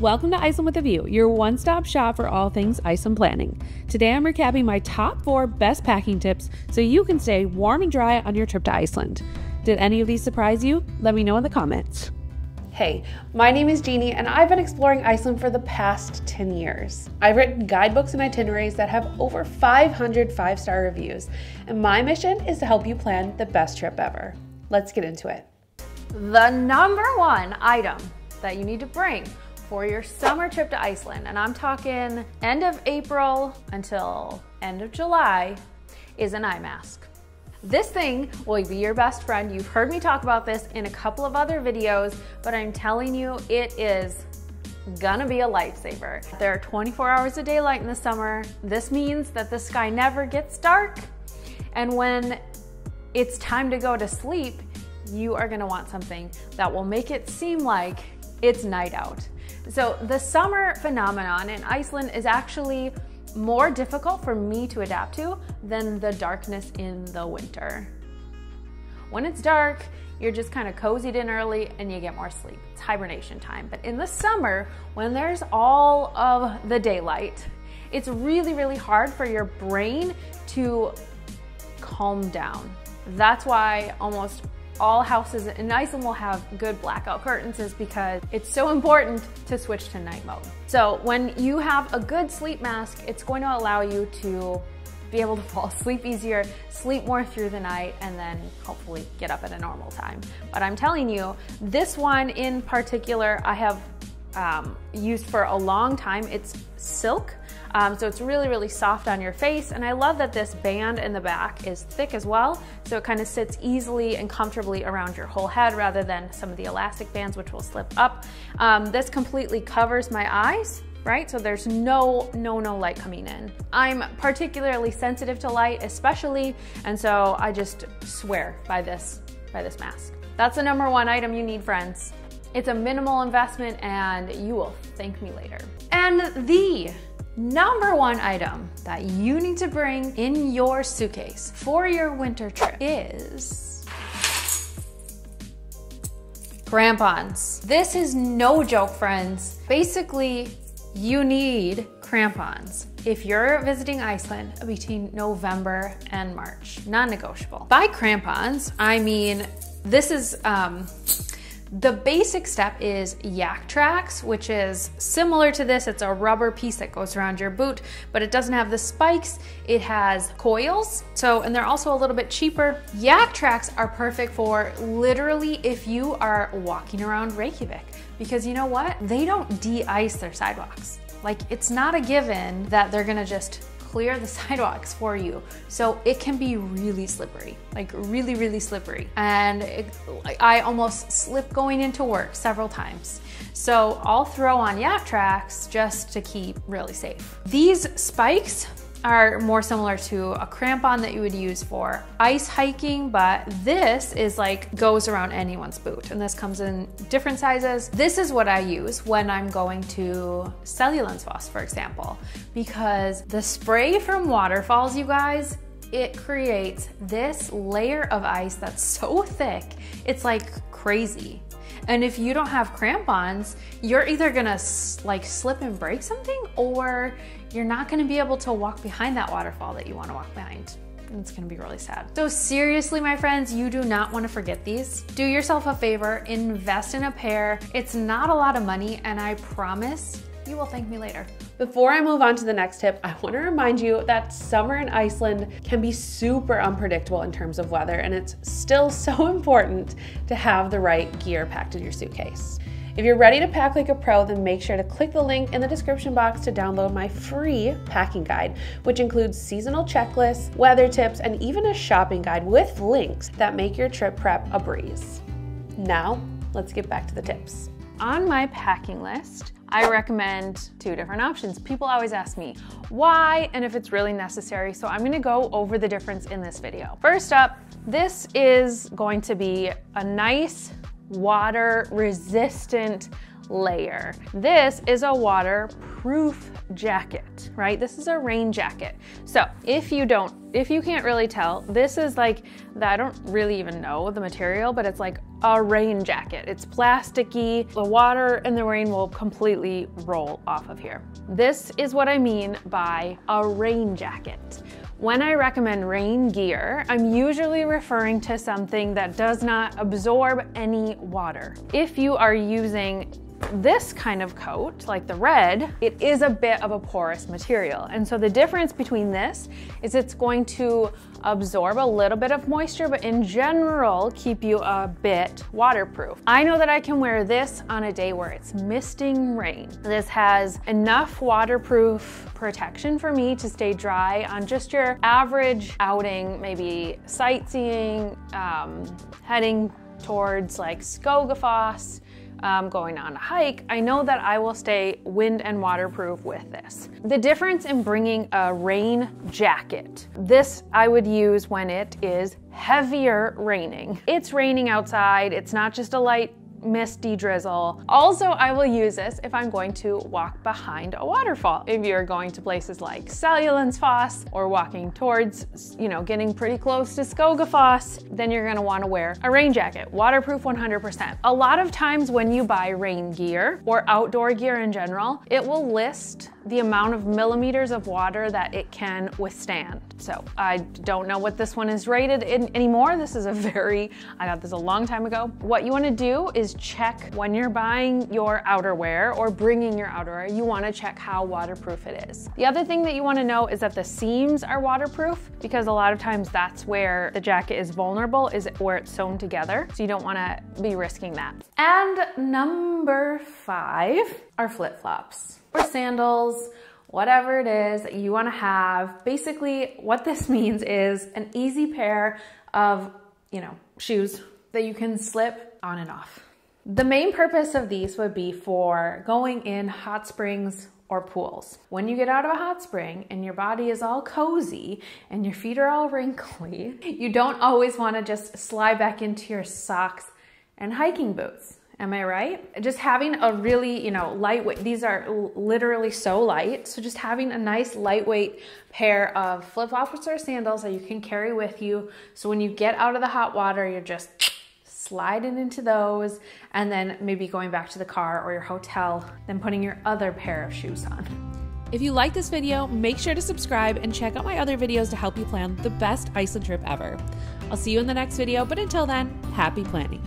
Welcome to Iceland with a View, your one-stop shop for all things Iceland planning. Today I'm recapping my top 4 best packing tips so you can stay warm and dry on your trip to Iceland. Did any of these surprise you? Let me know in the comments. Hey, my name is Jeannie and I've been exploring Iceland for the past 10 years. I've written guidebooks and itineraries that have over 500 5-star reviews, and my mission is to help you plan the best trip ever. Let's get into it. The number 1 item that you need to bring for your summer trip to Iceland, and I'm talking end of April until end of July, is an eye mask. This thing will be your best friend. You've heard me talk about this in a couple of other videos, but I'm telling you, it is gonna be a lifesaver. There are 24 hours of daylight in the summer. This means that the sky never gets dark, and when it's time to go to sleep, you are gonna want something that will make it seem like it's night out. So the summer phenomenon in Iceland is actually more difficult for me to adapt to than the darkness in the winter. When it's dark, you're just kind of cozied in early and you get more sleep. It's hibernation time. But in the summer, when there's all of the daylight, it's really, really hard for your brain to calm down. That's why almost all houses in Iceland will have good blackout curtains, is because it's so important to switch to night mode. So when you have a good sleep mask, it's going to allow you to be able to fall asleep easier, sleep more through the night, and then hopefully get up at a normal time. But I'm telling you, this one in particular, I have used for a long time. It's silk. So it's really, really soft on your face. And I love that this band in the back is thick as well. So it kind of sits easily and comfortably around your whole head rather than some of the elastic bands, which will slip up. This completely covers my eyes, right? So there's no light coming in. I'm particularly sensitive to light, especially. And so I just swear by this mask. That's the number 1 item you need, friends. It's a minimal investment and you will thank me later. And the number 1 item that you need to bring in your suitcase for your winter trip is crampons. This is no joke, friends. Basically, you need crampons if you're visiting Iceland between November and March, non-negotiable. By crampons, I mean, this is, the basic step is yak tracks, which is similar to this. It's a rubber piece that goes around your boot, but it doesn't have the spikes. It has coils, and they're also a little bit cheaper. Yak tracks are perfect for literally if you are walking around Reykjavik, because you know what? They don't de-ice their sidewalks. Like, it's not a given that they're gonna just clear the sidewalks for you. So it can be really slippery, like really, really slippery. And I almost slipped going into work several times. So I'll throw on yak tracks just to keep really safe. These spikes are more similar to a crampon that you would use for ice hiking, but this is like goes around anyone's boot, and this comes in different sizes. This is what I use when I'm going to Seljalandsfoss, for example, because the spray from waterfalls, you guys, it creates this layer of ice that's so thick, it's like crazy. And if you don't have crampons, you're either gonna like slip and break something, or you're not gonna be able to walk behind that waterfall that you wanna walk behind. And it's gonna be really sad. So seriously, my friends, you do not wanna forget these. Do yourself a favor, invest in a pair. It's not a lot of money, and I promise you will thank me later. Before I move on to the next tip, I want to remind you that summer in Iceland can be super unpredictable in terms of weather, and it's still so important to have the right gear packed in your suitcase. If you're ready to pack like a pro, then make sure to click the link in the description box to download my free packing guide, which includes seasonal checklists, weather tips, and even a shopping guide with links that make your trip prep a breeze. Now, let's get back to the tips. On my packing list, I recommend 2 different options. People always ask me why and if it's really necessary, so I'm gonna go over the difference in this video. First up, this is going to be a nice water resistant layer. This is a waterproof jacket, right? This is a rain jacket. So if you can't really tell, this is like, I don't really even know the material, but it's like a rain jacket. It's plasticky. The water and the rain will completely roll off of here. This is what I mean by a rain jacket. When I recommend rain gear, I'm usually referring to something that does not absorb any water. If you are using this kind of coat, like the red, it is a bit of a porous material. And so the difference between this is it's going to absorb a little bit of moisture, but in general, keep you a bit waterproof. I know that I can wear this on a day where it's misting rain. This has enough waterproof protection for me to stay dry on just your average outing, maybe sightseeing, heading towards like Skogafoss, going on a hike. I know that I will stay wind and waterproof with this. The difference in bringing a rain jacket, this I would use when it is heavier raining. It's raining outside, it's not just a light misty drizzle. Also, I will use this if I'm going to walk behind a waterfall. If you're going to places like Foss or walking towards, getting pretty close to Skogafoss, then you're gonna wanna wear a rain jacket, waterproof 100%. A lot of times when you buy rain gear or outdoor gear in general, it will list the amount of millimeters of water that it can withstand. So I don't know what this one is rated in anymore. This is I got this a long time ago. What you wanna do is check when you're buying your outerwear or bringing your outerwear, you wanna check how waterproof it is. The other thing that you wanna know is that the seams are waterproof, because a lot of times that's where the jacket is vulnerable, is where it's sewn together. So you don't wanna be risking that. And number 5 are flip-flops or sandals, whatever it is that you wanna have. Basically, what this means is an easy pair of, shoes that you can slip on and off. The main purpose of these would be for going in hot springs or pools. When you get out of a hot spring and your body is all cozy and your feet are all wrinkly, you don't always wanna just slide back into your socks and hiking boots. Am I right? Just having a really, lightweight, these are literally so light. So just having a nice lightweight pair of flip-flops or sandals that you can carry with you. So when you get out of the hot water, you're just sliding into those and then maybe going back to the car or your hotel, then putting your other pair of shoes on. If you like this video, make sure to subscribe and check out my other videos to help you plan the best Iceland trip ever. I'll see you in the next video, but until then, happy planning.